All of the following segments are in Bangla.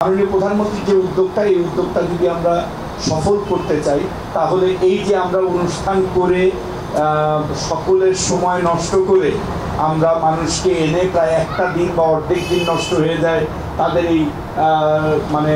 মাননীয় প্রধানমন্ত্রীর যে উদ্যোগটা, এই উদ্যোগটা যদি আমরা সফল করতে চাই, তাহলে এই যে আমরা অনুষ্ঠান করে সকলের সময় নষ্ট করে আমরা মানুষকে এনে প্রায় একটা দিন বা অর্ধেক দিন নষ্ট হয়ে যায় তাদের এই মানে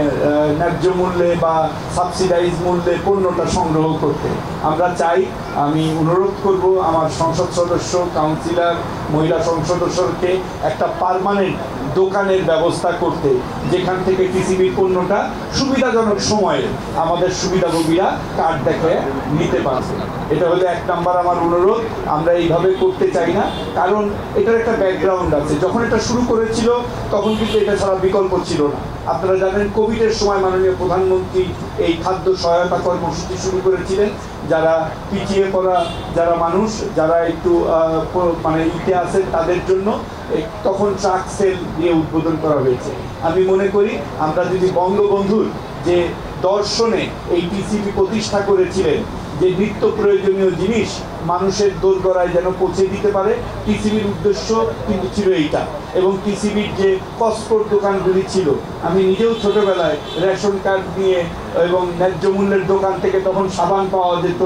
ন্যায্য মূল্যে বা সাবসিডাইজ মূল্যে পণ্যটা সংগ্রহ করতে আমরা চাই। আমি অনুরোধ করব আমার সংসদ সদস্য, কাউন্সিলর, মহিলা সংসদ সদস্যকে একটা পার্মানেন্ট দোকানের ব্যবস্থা করতে, যেখান থেকে টিসিবির পণ্যটা সুবিধাজনক সময়ে আমাদের সুবিধাভোগীরা কার্ড দেখে নিতে পারবে। এটা হলো এক নাম্বার আমার অনুরোধ। আমরা এইভাবে করতে চাই না, কারণ এটার একটা ব্যাকগ্রাউন্ড আছে। যখন এটা শুরু করেছিল তখন কিন্তু এটা ছাড়া বিকল্প ছিল না। আপনারা জানেন, কোভিডের সময় মাননীয় প্রধানমন্ত্রী এই খাদ্য সহায়তা কর্মসূচি শুরু করেছিলেন। যারা পিছিয়ে পড়া যারা মানুষ, যারা একটু মানে ইতে আছেন তাদের জন্য তখন ট্রাক সেল দিয়ে উদ্বোধন করা হয়েছে। আমি মনে করি আমরা যদি বঙ্গবন্ধুর যে দর্শনে এই টিসিবি প্রতিষ্ঠা করেছিলেন, যে নিত্য প্রয়োজনীয় জিনিস মানুষের দোরগোড়ায় যেন পৌঁছে দিতে পারে, টিসিবির উদ্দেশ্য কিন্তু ছিল এইটা। এবং টিসিবির যে কস্টকোর দোকানগুলি ছিল, আমি নিজেও ছোটবেলায় রেশন কার্ড নিয়ে এবং ন্যায্য মূল্যের দোকান থেকে তখন সাবান পাওয়া যেত,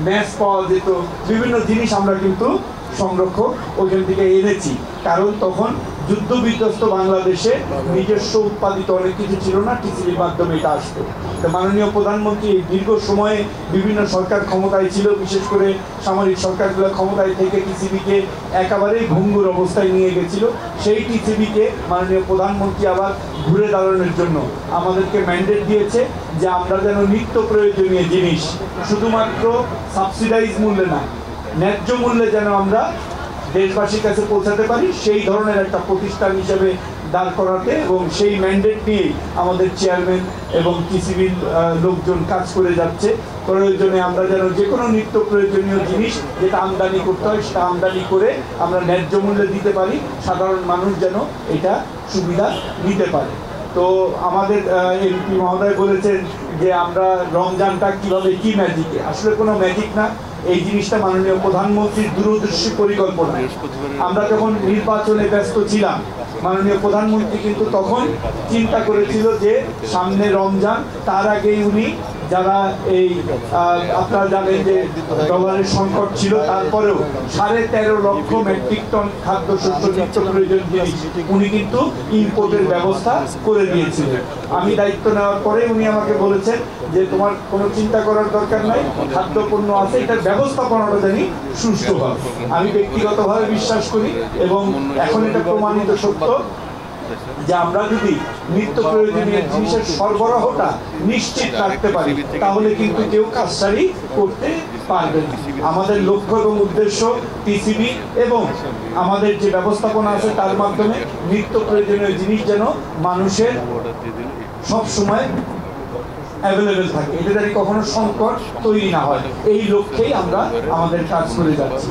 ম্যাচ পাওয়া যেত, বিভিন্ন জিনিস আমরা কিন্তু সংরক্ষক ওইখান থেকে এনেছি। কারণ তখন যুদ্ধ বিধ্বস্ত বাংলাদেশে নিজস্ব উৎপাদিত অনেক কিছু ছিল না, টিসিবির মাধ্যমে এটা আসতো। তো মাননীয় প্রধানমন্ত্রী দীর্ঘ সময়ে বিভিন্ন সরকার ক্ষমতায় ছিল, বিশেষ করে সামরিক সরকারগুলো ক্ষমতায় থেকে টিসিবিকে একেবারেই ভঙ্গুর অবস্থায় নিয়ে গেছিল। সেই টিসিবিকে মাননীয় প্রধানমন্ত্রী আবার ঘুরে দাঁড়ানোর জন্য আমাদেরকে ম্যান্ডেট দিয়েছে যে আমরা যেন নিত্য প্রয়োজনীয় জিনিস শুধুমাত্র সাবসিডাইজ মূল্যে না, ন্যায্য মূল্যে যেন আমরা দেশবাসীর কাছে পৌঁছাতে পারি, সেই ধরনের একটা প্রতিষ্ঠান হিসেবে দাঁড় করাতে। এবং সেই ম্যান্ডেট নিয়েই আমাদের চেয়ারম্যান এবং টিসিবির লোকজন কাজ করে যাচ্ছে। প্রয়োজনে আমরা যেন যে কোনো নিত্য প্রয়োজনীয় জিনিস যেটা আমদানি করতে হয় সেটা আমদানি করে আমরা ন্যায্য মূল্যে দিতে পারি, সাধারণ মানুষ যেন এটা সুবিধা নিতে পারে। তো আমাদের এমপি মহোদয় বলেছেন যে আমরা রমজানটা কিভাবে কি ম্যাজিকে, আসলে কোনো ম্যাজিক না। এই জিনিসটা মাননীয় প্রধানমন্ত্রীর দূরদর্শী পরিকল্পনা। আমরা যখন নির্বাচনে ব্যস্ত ছিলাম, মাননীয় প্রধানমন্ত্রী কিন্তু তখন চিন্তা করেছিল যে সামনে রমজান, তার আগেই উনি যারা এই আপনারা জানেন যে ডলারের সংকট ছিল, তারপরেও 13.5 লক্ষ মেট্রিক টন খাদ্যশস্য নিত্য প্রয়োজন জিনিস উনি কিন্তু ইম্পোর্টের ব্যবস্থা করে দিয়েছিলেন। আমি দায়িত্ব নেওয়ার পরে উনি আমাকে বলেছেন যে তোমার কোনো চিন্তা করার দরকার নাই, খাদ্যপণ্য আছে, এটার ব্যবস্থাপনাটা জানি সুষ্ঠু হয়। আমি ব্যক্তিগতভাবে বিশ্বাস করি এবং এখন এটা প্রমাণিত সত্য যে আমরা যদি নিত্য প্রয়োজনীয় জিনিসের সরবরাহটা নিশ্চিত রাখতে পারি, তাহলে কিন্তু কেউ কাজসারি করতে পারবে না। আমাদের লক্ষ্য এবং উদ্দেশ্য টিসিবি এবং আমাদের যে ব্যবস্থাপনা আছে তার মাধ্যমে নিত্য প্রয়োজনীয় জিনিস যেন মানুষের সব সময় অ্যাভেলেবেল থাকে, এটা যেন কখনো সংকট তৈরি না হয়, এই লক্ষ্যেই আমরা আমাদের কাজ করে যাচ্ছি।